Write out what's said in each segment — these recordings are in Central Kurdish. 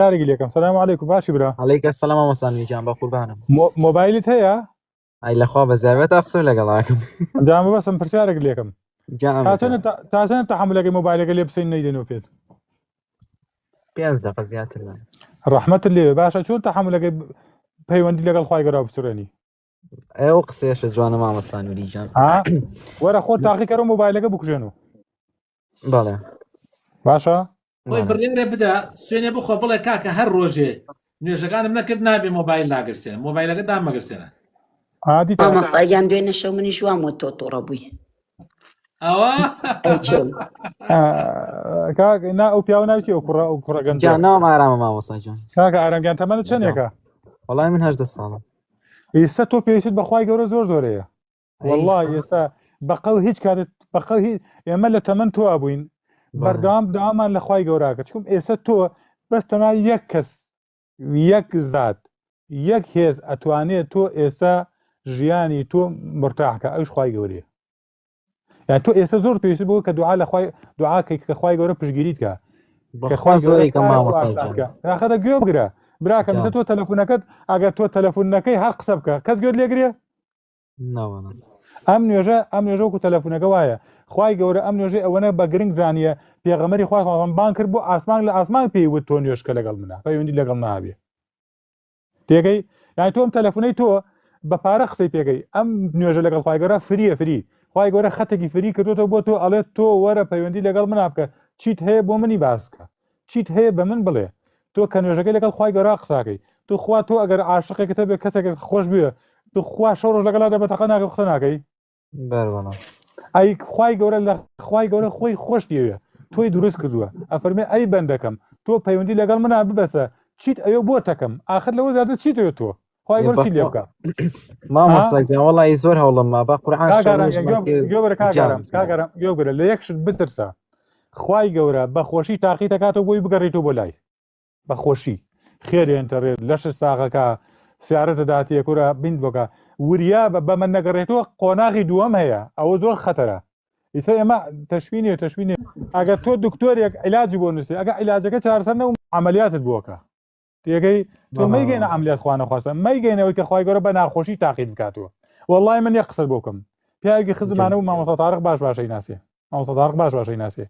دارێکی لێکم سلام علیکم باشی برا عليك السلام ومسانوی جان با قوربانم مۆبایلت هەیە ئای لەخوا بەزیابێت قسم لەگەڵاکم ئەنجام بەسم پرسیارێک لێکم جان تاچەنە تەحملەکەی مۆبایلەکە لێ بسەین نەیدێنەوە پێت 5 دقه زیاتر لە ڕەحمەت لێ باشە چۆن تەحملەکەی پەیوەندی لەگەڵ خوای گەورە بچڕێنی ئێوە قسێشە جوانە مامەسانوری جان وەرە خۆ تاقیکەرە مۆبایلەکە بکوژێنەوە بەڵێ باشە خۆی بڕێنێ بدە سوێنێ بخۆ بڵێ کاکە هەر ڕۆژێ نوێژەکانم نەکرد نابێ مۆبایل لاگرسێنە مۆبایلەکە دامەگرسێنە عادی مامۆستاگیان دوێنێ شەو منیش وام وە تۆ تووڕە بووی ئەوە ئەی چۆن نا ئەو پیاوە ناوچی ئەو کوڕە گەنج جان ناوم ئارامە مامۆستا جان کاکە ئارامگیان تەمەنت چەندێکە وەڵای من 18 ساڵم ئێستا تۆ پێویست بەخوای گەورە زۆر زۆرەیە والله ئێستا بەقەو هیچ کاتت بەقەو ئێمە لە تەمەن تۆ بووین بەردەوام داوامان لە خوای گەوراکە چکم ئێستا تۆ بەس تەنها یەک کەس یەک زات یەک هێز ئەتوانێت تۆ ئێستا ژیانی تۆ مرتاحکە ئەوش خوای گەورەیە یان تۆ ئێستا زۆر پێویست بوو کە دوعا لە خوای دوعاکەی کە خوای گەورە پشگیریتکە کە خوای زۆری کە مامۆستا جان راخەتە گوێ بگرە براکەم ئێستا تۆ تەلەفۆنەکەت ئەگەر تۆ تەلەفۆنەکەی هەر قسە بکە کەس گوێت لێگرێ ناوانم ئەم نوێژە وەکو تەلەفۆنەکە وایە خوای گەورە ئەم نوێژەی ئەوەنە بە گرنگ زانیە پێغەمبەری خوا بان کرد بۆ ئاسمان لە ئاسمان پێی وت تۆ نوێژکە لەگەڵ منە پەیوەندی لەگەڵ نابێ تێگەی یانی تۆم تەلەفۆنەی تۆ بە پارە قسەی پێگەی ئەم نوێژە لەگەڵ خوای گەورە فریە فری خوای گەورە خەتێکی فری کردوتەوە بۆ تۆ ئەڵێت تۆ وەرە پەیوەندی لەگەڵ منا بکە چیت هەیە بۆ منی باسکە چیت هەیە بە من بڵێ تۆ کە نوێژەکەی لەگەڵ خوای گەورە قساکەی تو خوا تۆ ئەگەر عاشقێکتە بێ کەسێک خۆش بێ تو خوا شەو ڕۆژ لەگەڵا دەبێتەقە ناکە قسە ناکەی بەرەوەڵام ئەی خوای گەورە لە خوای گەورە خۆی خۆش دیوێ تۆی دروست کردووە ئەفەرمێ ئەی بەندەکەم تۆ پەیوەندی لەگەڵ منا ببەسە چیت ئەوێ بۆ تەکەم آخر لەوە زیاتر چیت ئەوێ تۆ خوای گەورە چی لێ بکە مامۆستا جان وەڵی زۆر هەوڵم ما با قورئان کاگەرم گوێ لە یەکشت بترسە خوای گەورە بەخۆشی تاقی دەکاتەوە بۆی بگەڕێتەوە بۆ لای بەخۆشی خێری ئینتەڕێت لەش ساغەکە سیارەتە داتیە کورە بین بکە وریا بە من نەگەڕێتەوە قۆناغی دووەم هەیە ئەوە زۆر خەتەرە ئیسا ئێمە تەشبینێ ئەگەر تۆ دکتۆرێک عیلاجی بۆ نووسی ئەگە عیلاجەکە چارەسەر نەوم عملیاتت بووەکە تێگەی تۆ مەیگەینە عملیات خوا نەخواستە مەیگەینەوەی کە خوای گەورە بە ناخۆشی تاقید بکاتەوە وەڵڵای من یەک قسە بۆکەم پیاوێکی خزمانە و مامۆستا تارق باشی ناسێ مامۆستا تارق باشی ناسێ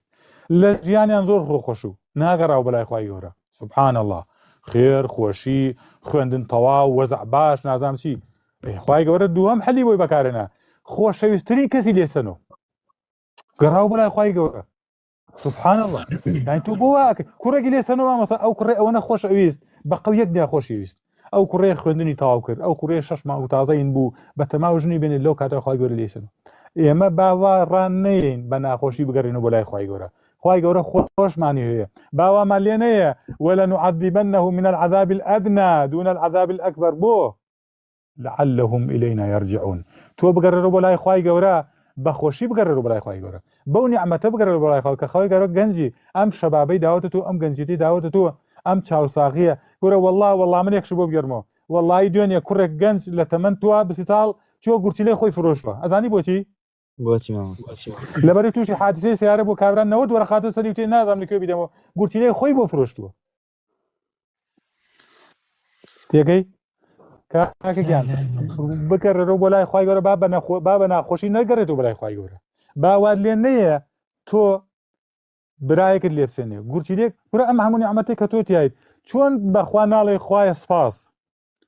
لە ژیانیان زۆر خۆش و ناگەڕاو بەلای خوای گەورە سبحان الله خێر خۆشی خوێندن تەواو وەزع باش نازام چی خوای گەورە دووەم حەلی بۆی بەکارێنە خۆشەویستترین کەسی لێسەنەوە گەڕاو بەلای خوای گەورە سبحان الله یانی تۆ بۆ واکە کوڕێکی لێسەنەوە مامۆستا ئەو کوڕێ ئەوەنە خۆشەویست بەقەو یەک دیا خۆشەویست ئەو کوڕێ خوێندنی تەواو کرد ئەو کوڕێ 6 مانگ و تازەین بوو بە تەماو ژنی بێنێت لەو کاتە خوای گەورە لێسەنەوە ئێمە باوا ڕان نەیەین بە ناخۆشی بگەڕێنەوە بۆ لای خوای گەورە خوای گەورە خۆشمانی هەیە باوامان لێ نەیە وەلەنوعەذیبەنەه من العذاب الأدنى دون العذاب الأكبر بۆ لعلهم إلينا يرجعون تۆ بگەڕێرەوە بۆ لای خوای گەورە بەخۆشی بگەڕێرەوە بۆ لای خوای گەورە بەو نیعمەتە بگەڕێرەوە بۆ لای خوا کە خوای گەورە گەنجی ئەم شەبابەی داوەتە تۆ ئەم گەنجیتی داوەتە تۆ ئەم چاوساغیە گەورە وەڵڵا من یەکش بۆ بگەڕمەوە وەڵڵی دوێنێ کوڕێک گەنج لە تەمەن توە 20 ساڵ چۆ گورچیلەی خۆی فرۆشتوە ئەزانی بۆچی لەبەری تووشی حادثەی سیارە بۆ کابرا 90 وەرەخاتە سەری وتێ نازانم لەکوێ بیدەمەوە گورچیلەی خۆی بۆ فرۆشتووە تێگەی کاکەگیان بکەڕێرەوە بۆ لای خوای گەورە با بە ناخۆشی نەگەڕێتەوە بە لای خوای گەورە باوار لێ نەیە تۆ برایەکت لێ بسێنێ گورچیلێک کوڕە ئەم هەموو نیعمەتێک کە تۆ تیایت چۆن بەخوا ناڵێ خوایە سپاس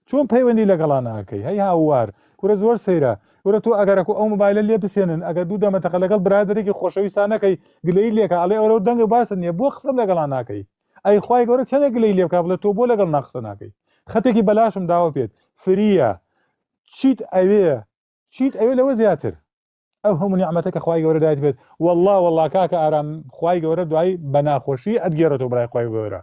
چۆن پەیوەندی لەگەڵا ناکەی هەی هاوار کوڕە زۆر سەیرە وەرە تۆ ئەگەرەکە ئەو مۆبایلە لێ بسێنن ئەگەر دوو دەمەتەقە لەگەڵ برادێکی خۆشەویستانەکەی گلەی لێکە ئەڵێ ئەوە دەنگە باسن نییە بۆ قسەم لەگەڵا ناکەی ئەی خوای گەورە چەندە گلەی لێ بکا بڵێ تۆ بۆ لەگەڵ ناقسە ناکەی خەتێکی بەلاشم داوە پێت فریە چیت ئەوێ لەوە زیاتر ئەو هەموو نیعمەتە کە خوای گەورە دایت بێت والله کاکە ئارام خوای گەورە دوای بە ناخۆشی ئەتگێڕێتەوە بەلای خوای گەورە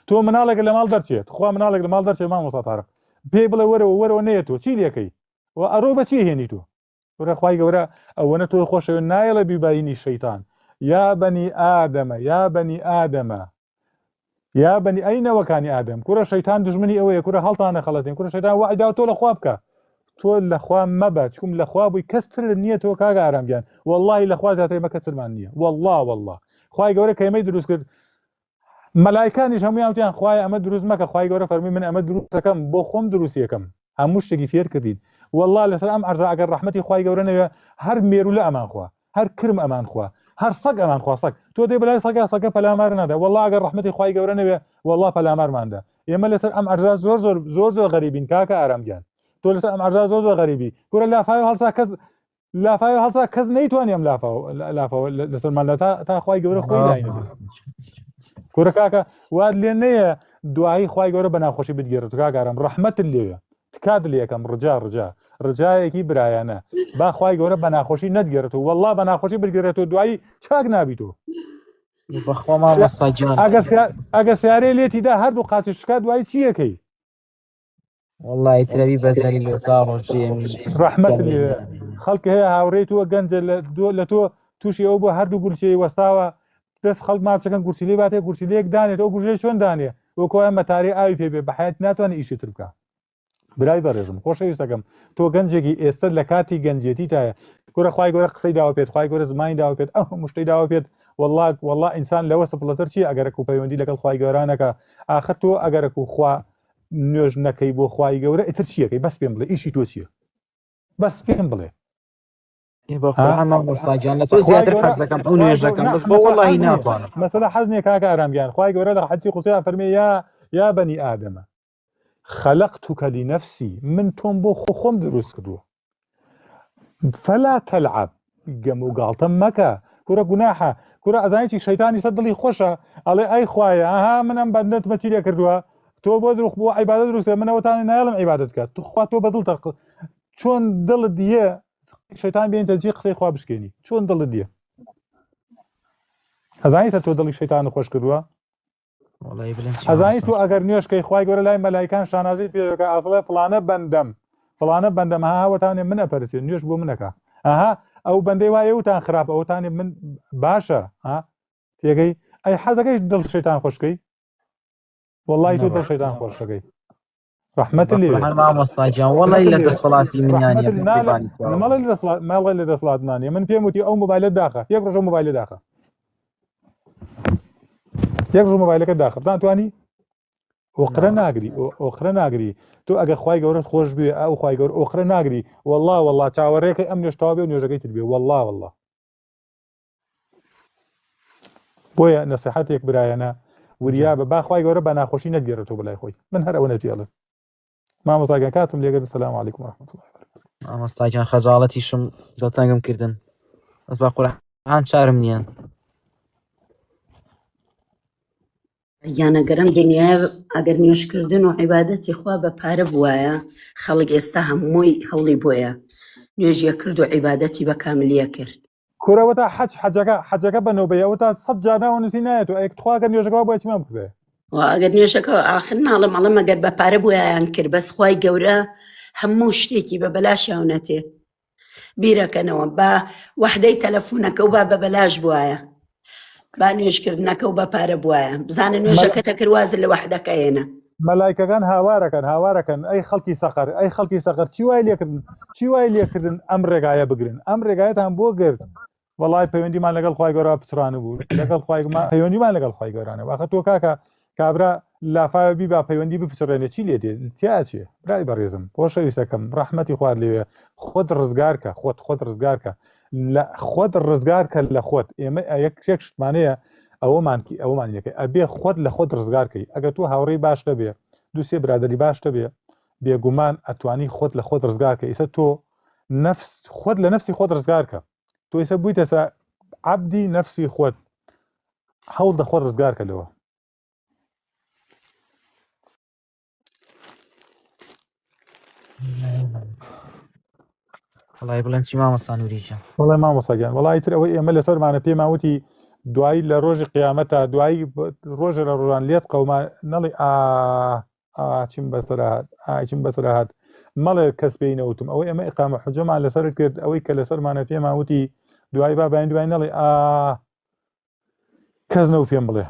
تۆ مناڵێک لە ماڵ دەرچێت خوا مناڵێک لە ماڵ دەرچێت مامۆستا تارق پێی بڵێ وەرەوە نەیە تۆ چی لێکەی و ئەڕۆ بەچی هێنی تۆ وەرە خوای گەورە ئەوەنە تۆ خۆشەوێ نایڵە بیباینی شەیتان یا بەنی ئادەمە یا بەنی ئەینەوەکانی ئادەم کوڕە شەیتان دژمنی ئەوەیە کوڕە هەڵتانە خەڵەتین کوڕە شەیتان وعیدا تۆ لەخوا بکە تۆ لەخوا مەبە چکم لەخوا بووی کەستر نییە تۆ کاگە ئارامگیان واللهی لەخوا زیاتر ئێمە کەسرمان نییە والله خوای گەورە کە ئێمەی دروست کرد مەلایکانیش هەموویان وتیان خوای ئەمە دروست مەکە، خوای گەورە فەرمی من ئەمە دروست دەکەم بۆ خۆم دروست یەکەم، هەموو شتێکی فێر کردید. والله لەسەر ئەم عەرزە ئەگەر ڕەحمەتی خوای گەورە نەوێ هەر مێرولە ئەمان خوا، هەر کرم ئەمان خوا، هەر سەگ ئەمان خوا. سەگ تۆ دێ بەلای سەگە پەلامار نادا. والله ئەگەر ڕەحمەتی خوای گەورە نەوێ والله پەلامارماندا. ئێمە لەسەر ئەم عەرزە زۆر غەریبین کاکە ئارامگیان. تۆ لەسەر ئەم عەرزە زۆر غەریبی. گورە لافاوی هەڵسا کەس نەیتوانێ ئەم لافاوە لەسەرماندا تا خوای گەورە خۆی داینەبێ. گورە کاکە واد لێ نەیە دوایی خوای گەورە بە ناخۆشی بتگێڕێت. کاکارم ڕەحمەتت لێوێ تکات لێ یەکەم ڕجایەکی برایانە با خوای گەورە بە ناخۆشی نەتگێڕێت و والله بە ناخۆشی بتگێڕێتەوە دوایی چاک نابیتەوە. بەخوا مامۆستا گیان ئەگەر سیارەی لێتیدا هەردوو قاچی شکات دوایی چی یەکەی؟ والله ترەوی بەزەری لەزا ڕۆژێمی ڕەحمەت لێوێ. خەڵک هەیە هاوڕێی تووە گەنجە لە تۆ تووشی ئەو بۆ هەردوو گورچەی وەستاوە دەست خەڵک ماچەکەن گورچیلەی باتێ گورچیلەیەک دانێت ئەو گورژەی چۆن دانێ وەکۆیان مەتاری ئاوی پێ بێ بە حیات ناتوانێت ئیشی تر بکە. برای بەڕێزم خۆشەویستەکەم تۆ گەنجێکی ئێستا لە کاتی گەنجێتی تایە گورە خوای گەورە قسەی داوا پێت، خوای گەورە زمانی داوا پێت، ئەو مشتەی داوا پێت. والله ئینسان لەوە سپڵەتر چی ئەگەرەک و پەیوەندی لەگەڵ خوای گەورانەکە ئاخر تۆ ئەگەرەک و خوا نوێژ نەکەی بۆ خوای گەورە ئیتر چیەکەی؟ بەس پێم بڵێ ئیشی تۆ چییە؟ بەس پێم بڵێ. مامۆستا گیان لە تۆ زیاتر حەز دەکەم ئەو نوێژەکەم بەس بۆ وەڵڵاهی ناتوانم. مەسەلە حەز نییە کاکە ئارامگیان. خوای گەورە لە حەدیسی قودسییان فەرمێ یا بەنی ئادەمە خەلەقتوکە لنەفسی، من تۆم بۆ خۆم دروست کردووە، فەلا تەلعەب گەم و گاڵتە مەکە. گورە گوناحە. گورە ئەزانێکی شەیتانی سەر دڵی خۆشە ئەڵێ ئەی خوایە ئاها من ئەم بەندەتمە چی لێ کردووە تۆ بۆ بۆ عیبادەت دروست کە منەوەتانی نایڵم عیبادەت کات تو خوا تۆ بەدڵ چۆن دڵت دیە شەیتان بێنتە جێ قسەی خوا بشکێنی چۆن دڵت دیە؟ ئەزانی سەر تۆ دڵی شەیتان خۆش کردووە؟ ئەزانی تو ئەگەر نوێشکەی خوای گەورە لای مەلایکان شانازیت پێ دەکات ئەڵێ فڵانە بەندەم هاوەتانێ من ئەپەرسێن نوێش بۆ منەکە ئاها ئەو بەندەی وایە وتان خراپ ئەوتانێ من باشە تێگەی ئەی حەزەکەی دڵ شەیتان خۆشکەی؟ وەڵڵی تۆ دڵ شەیتان خۆشەکەی. ڕەحمەت لێ مامۆستا گیان وەڵی لە دەسەڵاتی منیانە ماڵی لە دەسەڵاتمانە من پێم وتی ئەو مۆبایلە داخە یەک ڕۆژە مۆبایلە داخە یەک ڕۆژ مۆبایلەکە داخە بتانتوانی ئۆقرە ناگری تۆ ئەگە خوای گەورەت خۆش بێ ئەو خوای گەورە ئۆقرە ناگری والله چاوەڕێکەکەی ئەم نوێشتەوا بێ و نوێژەکەی تر بێ والله بۆیە نەسیحەتێک برایەنە وریا بە با خوای گەورە بە ناخۆشی نەتگێڕێتەوە بەلای خۆی من هەر ئەوە نەتوێڵێ مامۆستا گیان کاتم لێگەر سەلام عەلەیکوم وەرەحمەتوڵڵاهی وبەرەکاتوه. مامۆستا گیان خەجاڵەتیشم دڵتەنگم کردن بەس با قورئان چارم نییە. یانەگەرم دنیای ئەگەر نوێشکردن و عیبادەتی خوا بە پارە بوایە خەڵک ئێستا هەمووی هەوڵی بۆیە نوێژیە کرد و عیبادەتی بە کاملیە کرد. کورەوەتا حەجەکە بەنەوبەیەوەتا 100 جار ناوە نووسی نایەت و ئەیکتخواگە نوێژەکەەوە بۆ چمان بکرێ ئەگەر نوێژەکە ئاخر ناڵم ئەڵە مەگەر بە پارە بوویان کرد بەس خوای گەورە هەموو شتێکی بە بەلاشیاونەتێ بیرەکەنەوە بە وەحدەی تەلەفونەکە و با بە بەلاش بوایە با نوێژکردنەکە و بە پارە بوایە بزانە نوێژەکەتە کردوازر لە وەحدەکە هێنە مەلایکەکان هاوارەکەن ئەی خەڵکی سەقەر چی وای لێکردن ئەم ڕێگایە بگرن ئەم ڕێگایەتان بۆ گرت وەڵای پەیوەندیمان لەگەڵ خوای گەورە پچرانە بوو لەگەڵ پەیوەندیمان لەگەڵ خوای گەورانە واخە تۆ کاکە کابرا لافاوە بی با پەیوەندی بپچڕێنێ چی لێ دێت تیاچێ برای بەڕێزم خۆشەویستەکەم ڕەحمەتی خوارد لێوێ خۆت ڕزگارکە خۆت ڕزگارکە خۆت ڕزگارکە لە خۆت ئێمە یەک شتمانەیە ئەومان یەکەی ئەبێ خۆت لە خۆت ڕزگارکەی ئەگەر تۆ هاوڕێی باش دەبێ دووسێ برادەری باش دەبێ بێگومان ئەتوانی خۆت لە خۆت ڕزگارکە ئیسە تۆ خۆت لە نەفسی خۆت ڕزگارکە تۆ ئیسە بوویتە عەبدی نەفسی خۆت هەوڵ دە خۆت ڕزگارکە لەوە وڵای بڵێن چی مامۆستا نووریژە وڵای مامۆستا گیان وڵای تر ئەوەی ئێمە لەسەرمانە پێماوتی دوایی لە ڕۆژی قیامەتە دوایی ڕۆژە لە ڕۆژان لێت قەوما نەڵی چیم بەسەر هات مەڵێ کەس پێی نەوتم ئەوەی ئەمە ئیقامە حوجەمان لەسەر کرد ئەوەی کە لەسەرمانە پێماوتی دوایی بابیان دوای نەڵی کەس نەو پێم بڵێ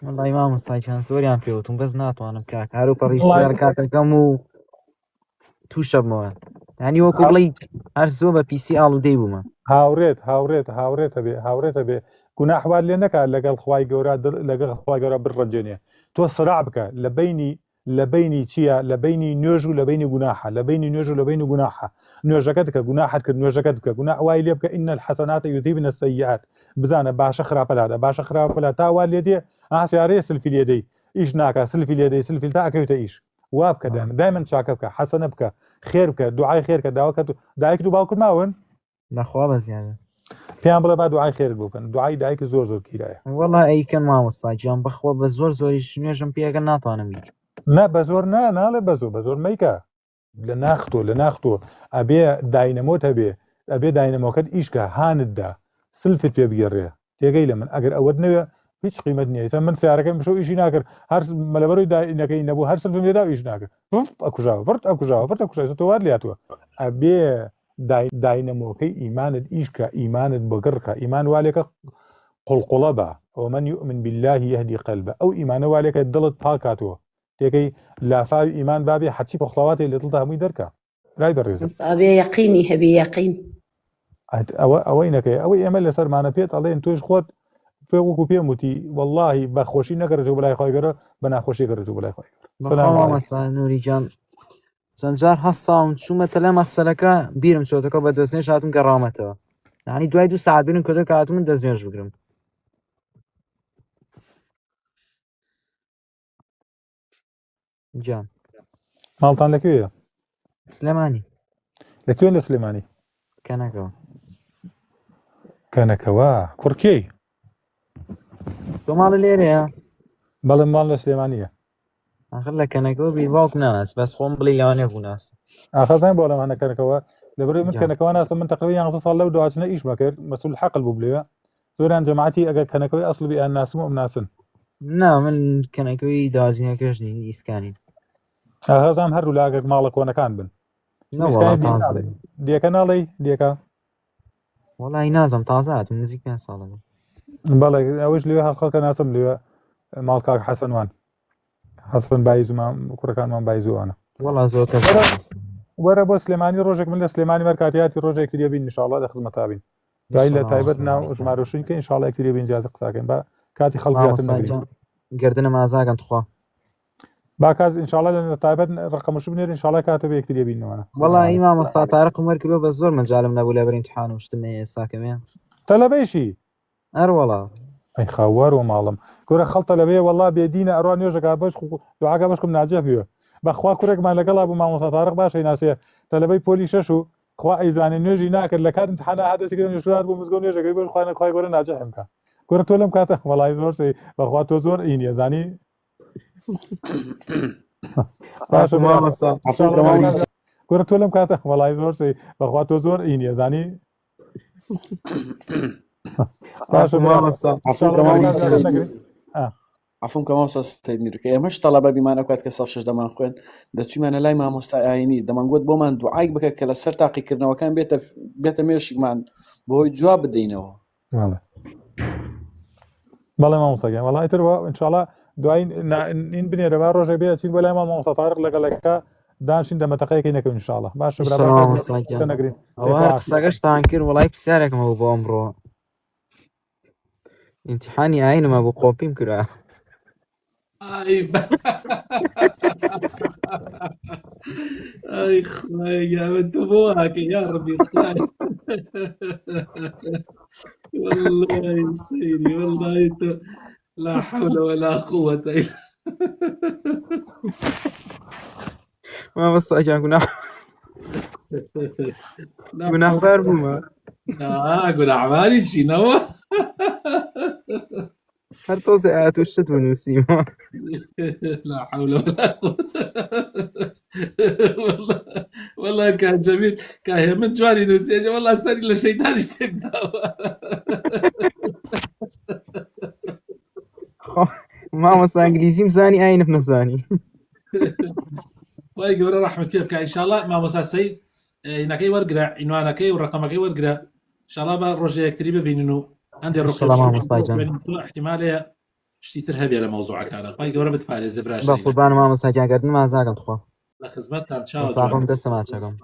وڵای مامۆستا گیان زۆریان پێوتم بەس ناتوانم کاکە هەروپەڕی سیار کاتەکەم و تووشە بمەوە یعنی وەکو بڵێ هەر زۆر بە پیسی ئاڵوودەی بوومە هاوڕێتە بێ گوناحوال لێ نەکات لەگەڵ خوای گەورە لەگەڵ خوای گەورە بڕەنجێنێ تۆ سڕاع بکە لە بینی چییە لە بینی نوێژ و لە بینی گوناحە لە بینی نوێژ و لە بینی گوناحە نوێژەکەت بکە گوناحت کرد نوێژەکەت بکە گوناح وای لێ بکە ئین الحەسەنات یوذهبن السەیئات بزانە باشە خراپەلاتە باشە خراپەلا تا وا لێ دێ ئاسیارەیە سلفی لێدەی ئیش ناکە سلفی لێدەی سلفی تا ئەکەوێتە ئیش وا بکە دایمەن چاکە بکە حەسەنە بکە خێر بکە دوعای خێرکە داواکە دایک و باوکت ماون نەخوا بەزیانە پێیان بڵێ با دوعای خێرت بکەن دوعای دایک زۆر زۆر گیرایە وەڵا ئەیکەن مامۆستا گیان بەخوا بە زۆر زۆریش نوێژم پێەکە ناتوانم بیت نه بە زۆر ناڵێ بە زۆر مەیکە لە ناختۆ ئەبێ داینەمۆت هەبێ ئەبێ داینەمۆکەت ئیشکە هانتدا سلفت پێ بگەڕێ تێگەی لە من ئەگەر ئەوەت نەوێ هیچ قیمەت نییە من سیارەکەم بشە ئیشی ناکرد هەر مەلەبەرەوەی داینەکەی نەبوو هەر سلفم لێدا ئیش ناکرد ئەکوژاوە تۆ وار لاتوە ئەبێ داینەمۆکەی ئیمانت ئیشکە ئیمانت بەگڕکە ئیمان والێکە قوڵقوڵە بە ومن يؤمن بالله يهدي قلبه ئەو ئیمانە والێکە دڵت پاکاتەوە تێکەی لافاوی ئیمان بابێ حەچی پۆخڵاواتی لە دڵدا هەمووی دەرکە رای بەڕێزم ئەبێ یەقینی هەبێ یەقین ئەوەی نەکەی ئەوەی ئێمە لەسەرمانە پێت ئەڵێن تۆش خۆت پێ وەکو پێم وتی وەڵڵاهی بەخۆشی نەگەڕێتەوە بەلای خۆی گەورە بە ناخۆشی گەڕێتەوە بەلای خۆی مامۆستا نوریجان چەند جار هەستاوم چوومەتە لە مەخسەلەکە بیرم چۆتەکە بە دەستنێژ هاتم گەڕامەتەوە یعنی دوای 2 ساعت بینم کۆتە هاتم من دەستنێژ بگرم جان ماڵتان لەکوێیە سلێمانی لەکوێن لە سلێمانی کەنەکەوە کەنەکەوە کوڕکەی تۆ ماڵە لێرەیە بەڵێ ماڵ لە سلێمانیە آخر لە کەنەکەەوە بی باوک ناناس بەس خۆم بڵی لەوانێ بوو ناس ئاخەزان بۆ لەمانە کەنەکەوە لەبەرەوەی من کەنەکەوە ناسم من تقریبا 11 ساڵ لەو دواتنە ئیش مەکرد مەسئول حەقل بوو بلێوە زۆران جەماعەتی ئەگەر کەنەکەوەی ئەسڵ بی ئەن ناسم و ناسن نا من کەنەکەوی دازینەکەش نین ئیسکانین ئاخەزان هەردوو لاگەک ماڵە کۆنەکان بن دیەکە ناڵێ دیەکە وەڵی نازم تازە هاتم نزیک 5 ساڵە بەڵێ ئەوش لێوێ هەڵخەڵکە ناسم لێوە ماڵ کاک حەسەنوان حەسن بایزمان کوڕەکانمان بایزوانە وەڵا زۆر کەس وەرە بۆ سلێمانی ڕۆژێک من لە سلێمانی مەرکاتیاتی ڕۆژێک تریە بین انشاءالله لە خزمەتا بین دوای لە تایبەت ناو ژمارەشین کە انشاءالله یەکتریە بین زیاتر قساکەین بە کاتی خەڵک زیاتر نەگرین گردنە مازاگەن توخوا با کاس انشاءالله لە تایبەت ڕقەمش بنێر انشاءالله کاتە بە یەکتریە بینەوەنە وەڵی مامۆستا تارق وەرکردەوە بە زۆر مەجالم نەبوو لەبەر ئیمتحان و شتم ئێستاکەمیان تەلەبەیشی ئەر وەڵا ئەی خاوار و ماڵم گۆرە خەڵتە لەبێ وەڵا بێدینە ئەڕوان نوێژەکە بەش دوعاگە بەشکم ناجە بووە بەخوا کوڕێکمان لەگەڵا بوو مامۆستا تارق باشەی ناسێ تەلەبەی پۆلی 6 و خوا ئەیزانێ نوێژی ناکرد لە کات امتحانە هاتەسیکرد نوێژرات بۆ مزگەوت نوێژەکەی بۆ خوانە خوای گەورە ناجەحم بکە گۆرە تۆ لەم کاتە وەڵای زۆر سەی بەخوا تۆ زۆر ئینیە زانی باشە گۆرە تۆ لەم کاتە وەڵای زۆر سەی بەخوا تۆ زۆر ئینیە زانی باشە عفوم کە مامۆستا سەیدمیرکە ئێمەش تەڵەبە بیمانە کات کە ساڵ 6 دەمان خوێن دەچوومانە لای مامۆستای ئاینی دەمانگوت بۆمان دوعای بکە کە لەسەر تاقیکردنەوەکان بێتە مێشکمان بۆی جواب بدەینەوە بەڵێ مامۆستاگەن وەڵای تر ئینشاءالله دوای این بنێرەوە ڕۆژێک بێ چین بۆ لای مامۆستا تارق لەگەڵەکە دانشین دەمەتەقەیەکی نەکەون انشاءالله باشە نەگرین ئەوە قسەگەشتان کرد وەڵای پرسیارێکمەوە بۆ ئەمڕۆ ئیمتیحانی ئاینمە بۆ قۆپیم کرا ئەی خوای گەورە تۆ بۆ هاکە یا ڕەبی خوای والله سەیری والله تۆ لا حول ولا قوة إلا مامۆستا گیان گوناحبار بوومە گوناحباری چینەوە هەر تۆزێ ئاەت و شت بنووسیمەوە لا حول ولا قوة والله كان جميل كان من جواني نوسيجا والله سري للشيطان اشتك داوا مامۆستا ئەنگلیزیم زانی ئاینم نەزانی وای گەورە ڕەحمەت پێ بکە ئینشاءالله مامۆستا سەید هینەکەی وەرگرە عنوانەکەی و ڕقەمەکەی وەرگرە ئینشاءالله بە ڕۆژێ یەکتری ببینن و هەندێک ڕقەم احتیمالەیە شتی تر هەبێ لە مەوزوعەکانە وای گەورە بتپارێزە براش بە قوربانە مامۆستا گیان گردن مازاگەم توخوا لە خزمەتتان چاو ساڵم دەستە ماچەکەم